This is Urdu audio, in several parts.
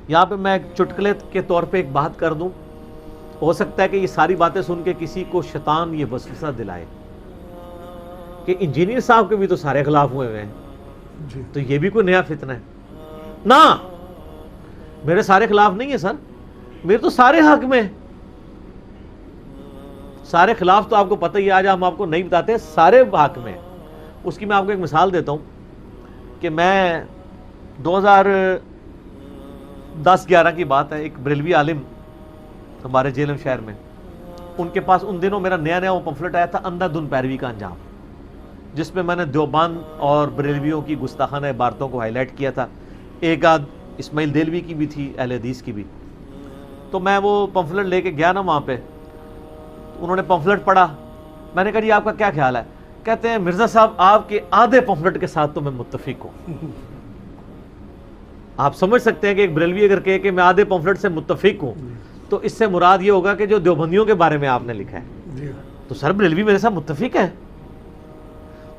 یہاں پہ میں ایک چٹکلے کے طور پہ ایک بات کر دوں، ہو سکتا ہے کہ یہ ساری باتیں سن کے کسی کو شیطان یہ وسوسہ دلائے کہ انجینئر صاحب کے بھی تو سارے خلاف ہوئے ہیں، تو یہ بھی کوئی نیا فتنہ ہے۔ نہ، میرے سارے خلاف نہیں ہے سر، میرے تو سارے حق میں۔ سارے خلاف تو آپ کو پتہ ہی، آج ہم آپ کو نہیں بتاتے، سارے حق میں۔ اس کی میں آپ کو ایک مثال دیتا ہوں کہ میں 2010-11 کی بات ہے، ایک بریلوی عالم ہمارے جیلم شہر میں، ان کے پاس ان دنوں میرا نیا وہ پمفلٹ آیا تھا، اندھا دھند پیروی کا انجام، جس میں میں نے دیوبند اور بریلویوں کی گستاخانہ عبارتوں کو ہائی لائٹ کیا تھا، ایک آدھ اسماعیل دیلوی کی بھی تھی، اہل حدیث کی بھی۔ تو میں وہ پمفلٹ لے کے گیا نا وہاں پہ، انہوں نے پمفلٹ پڑھا، میں نے کہا جی آپ کا کیا خیال ہے؟ کہتے ہیں مرزا صاحب آپ کے آدھے پمفلٹ کے ساتھ تو میں متفق ہوں۔ آپ سمجھ سکتے ہیں کہ ایک بریلوی اگر کہے کہ میں آدھے پمفلٹ سے متفق ہوں تو اس سے مراد یہ ہوگا کہ جو دیوبندیوں کے بارے میں آپ نے لکھا ہے، تو سر بریلوی میرے ساتھ متفق ہے۔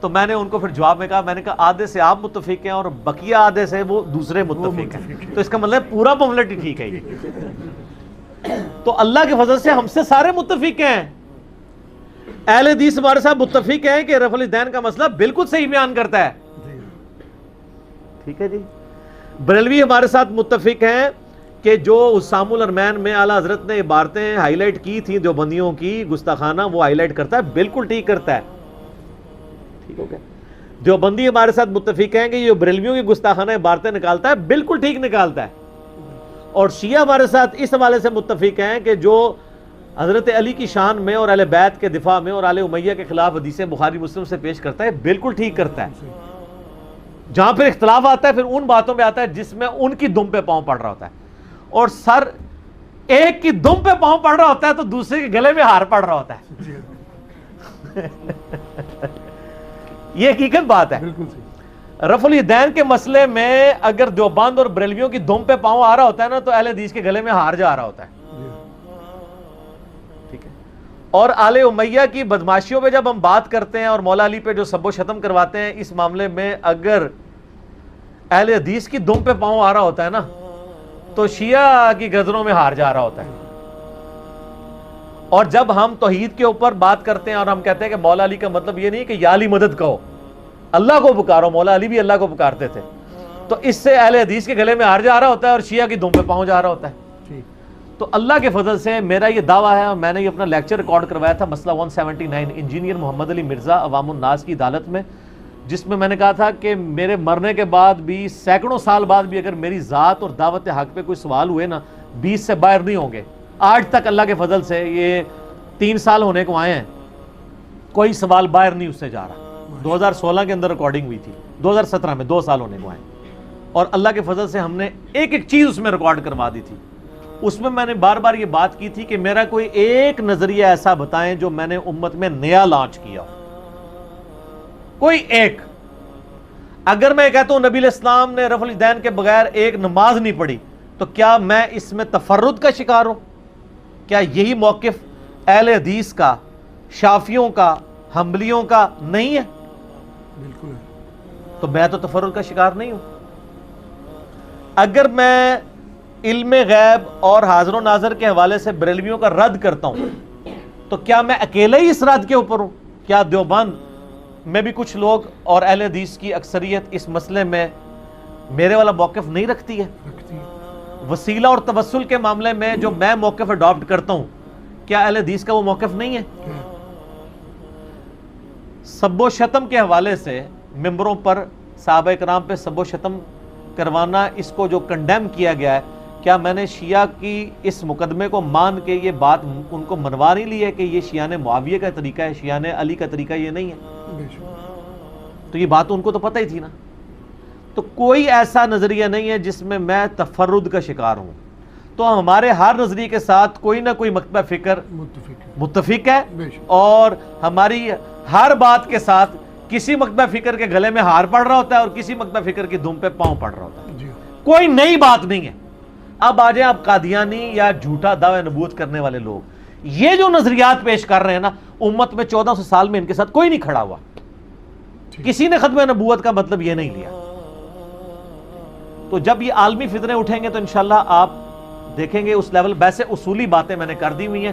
تو میں نے ان کو پھر جواب میں کہا، میں نے کہا آدھے سے آپ متفق ہیں اور بقیہ آدھے سے وہ دوسرے متفق ہیں، تو اس کا مطلب پورا پمفلٹ ہی ٹھیک ہے۔ تو اللہ کے فضل سے ہم سے سارے متفق ہیں۔ اہل حدیث ہمارے ساتھ متفق ہیں کہ رفع الیدین کا مسئلہ بالکل صحیح بیان کرتا ہے، ٹھیک ہے جی۔ بریلوی ہمارے ساتھ متفق ہیں کہ جو اسام الارمین میں اعلیٰ حضرت نے عبارتیں ہائی لائٹ کی تھیں دیوبندیوں کی گستاخانہ، وہ ہائی لائٹ کرتا ہے، بالکل ٹھیک کرتا ہے، ٹھیک ہو گیا۔ دیوبندی ہمارے ساتھ متفق ہیں کہ یہ بریلویوں کی گستاخانہ عبارتیں نکالتا ہے، بالکل ٹھیک نکالتا ہے۔ اور شیعہ ہمارے ساتھ اس حوالے سے متفق ہیں کہ جو حضرت علی کی شان میں اور اہل بیت کے دفاع میں اور آل امیہ کے خلاف حدیثیں بخاری مسلم سے پیش کرتا ہے، بالکل ٹھیک کرتا ہے۔ جہاں پھر اختلاف آتا ہے پھر ان باتوں پہ آتا ہے جس میں ان کی دم پہ پاؤں پڑ رہا ہوتا ہے، اور سر ایک کی دم پہ پاؤں پڑ رہا ہوتا ہے تو دوسرے کے گلے میں ہار پڑ رہا ہوتا ہے۔ یہ حقیقت بات ہے۔ رفع الیدین کے مسئلے میں اگر دیوبند اور بریلویوں کی دم پہ پاؤں آ رہا ہوتا ہے نا تو اہل حدیث کے گلے میں ہار جا رہا ہوتا ہے، ٹھیک ہے۔ اور آل امیہ کی بدماشیوں پہ جب ہم بات کرتے ہیں اور مولا علی پہ جو سب و شتم کرواتے ہیں، اس معاملے میں اگر اہل حدیث کی دم پہ پاؤں آ رہا ہوتا ہے نا تو شیعہ کی گردنوں میں ہار جا رہا ہوتا ہے۔ اور جب ہم توحید کے اوپر بات کرتے ہیں اور ہم کہتے ہیں کہ مولا علی کا مطلب یہ نہیں کہ یا علی مدد کہو، اللہ کو پکارو، مولا علی بھی اللہ کو پکارتے تھے، تو اس سے اہل حدیث کے گلے میں ہار جا رہا ہوتا ہے اور شیعہ کی دم پہ پاؤں جا رہا ہوتا ہے۔ تو اللہ کے فضل سے میرا یہ دعویٰ ہے، اور میں نے یہ اپنا لیکچر ریکارڈ کروایا تھا مسئلہ 179 انجینئر محمد علی مرزا عوام الناس کی عدالت میں، جس میں نے کہا تھا کہ میرے مرنے کے بعد بھی سینکڑوں سال بعد بھی اگر میری ذات اور دعوت حق پہ کوئی سوال ہوئے نا 20 سے باہر نہیں ہوں گے۔ آج تک اللہ کے فضل سے یہ 3 سال ہونے کو آئے ہیں، کوئی سوال باہر نہیں اس سے جا رہا۔ 2016 کے اندر ریکارڈنگ ہوئی تھی، 2017 میں 2 سال ہونے کو آئے، اور اللہ کے فضل سے ہم نے ایک ایک چیز اس میں ریکارڈ کروا دی تھی۔ اس میں نے بار بار یہ بات کی تھی کہ میرا کوئی ایک نظریہ ایسا بتائیں جو میں نے امت میں نیا لانچ کیا ہو، کوئی ایک۔ اگر میں کہتا ہوں نبی علیہ السلام نے رفع الیدین کے بغیر ایک نماز نہیں پڑھی، تو کیا میں اس میں تفرد کا شکار ہوں؟ کیا یہی موقف اہل حدیث کا، شافیوں کا، حنبلیوں کا نہیں ہے؟ بالکل۔ تو میں تو تفرد کا شکار نہیں ہوں۔ اگر میں علم غیب اور حاضر و ناظر کے حوالے سے بریلویوں کا رد کرتا ہوں تو کیا میں اکیلے ہی اس رد کے اوپر ہوں؟ کیا دیوبند میں بھی کچھ لوگ اور اہل حدیث کی اکثریت اس مسئلے میں میرے والا موقف نہیں رکھتی ہے؟ وسیلہ اور توسل کے معاملے میں جو میں موقف اڈاپٹ کرتا ہوں، کیا اہل حدیث کا وہ موقف نہیں ہے؟ سب و شتم کے حوالے سے ممبروں پر صحابہ کرام پہ سب و شتم کروانا، اس کو جو کنڈیم کیا گیا ہے، کیا میں نے شیعہ کی اس مقدمے کو مان کے یہ بات ان کو منوا نہیں لی ہے کہ یہ شیعہ نے معاویہ کا طریقہ ہے، شیعہ نے علی کا طریقہ یہ نہیں ہے؟ تو یہ بات ان کو تو پتہ ہی تھی نا۔ تو کوئی ایسا نظریہ نہیں ہے جس میں میں تفرد کا شکار ہوں، تو ہمارے ہر نظریے کے ساتھ کوئی نہ کوئی مکتبہ فکر متفق ہے، اور ہماری ہر بات کے ساتھ کسی مکتبہ فکر کے گلے میں ہار پڑ رہا ہوتا ہے اور کسی مکتبہ فکر کی دم پہ پاؤں پڑ رہا ہوتا ہے۔ کوئی نئی بات نہیں ہے۔ اب آ جائیں آپ قادیانی یا جھوٹا دعوی نبوت کرنے والے لوگ، یہ جو نظریات پیش کر رہے ہیں نا، امت میں 1400 سال میں ان کے ساتھ کوئی نہیں کھڑا ہوا، کسی نے ختم نبوت کا مطلب یہ نہیں لیا۔ تو جب یہ عالمی فتنے اٹھیں گے تو انشاءاللہ آپ دیکھیں گے اس لیول. ویسے اصولی باتیں میں نے کر دی ہوئی ہیں.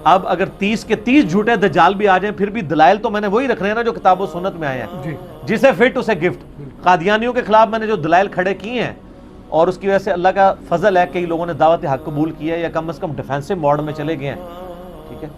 اب اگر 30 کے 30 جھوٹے دجال بھی آ جائیں پھر بھی دلائل تو میں نے وہی رکھنے ہیں نا جو کتاب و سنت میں آئے ہیں. جسے فٹ اسے گفٹ. قادیانیوں کے خلاف میں نے جو دلائل کھڑے کیے ہیں اور اس کی وجہ سے اللہ کا فضل ہے کئی لوگوں نے دعوت حق قبول کیا ہے یا کم از کم ڈیفینسو موڈ میں چلے گئے ہیں. ٹھیک ہے.